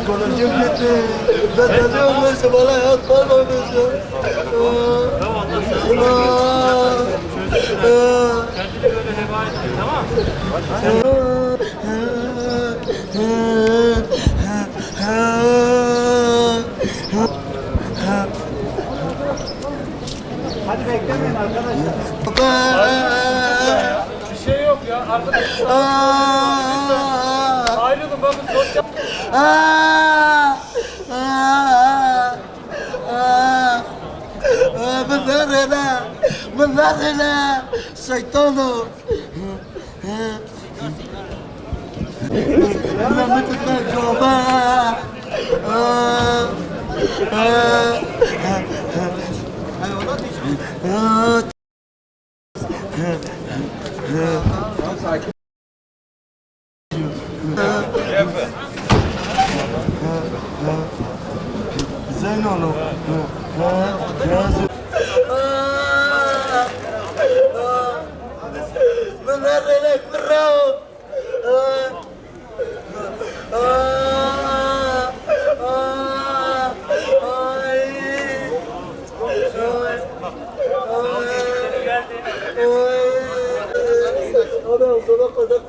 Psikolojim gitti. Ben tanıyorum neyse bana hayat kalmamış ya. Tamam Allah sana kendini böyle heba etme, tamam mı? Hadi beklemeyin arkadaşlar. Bir şey yok ya arkadaşlar. Ayrılın bakın sosyal. من داخله شيطانه انا متفجوبه زينونو من هرلك براو Ana sana kadar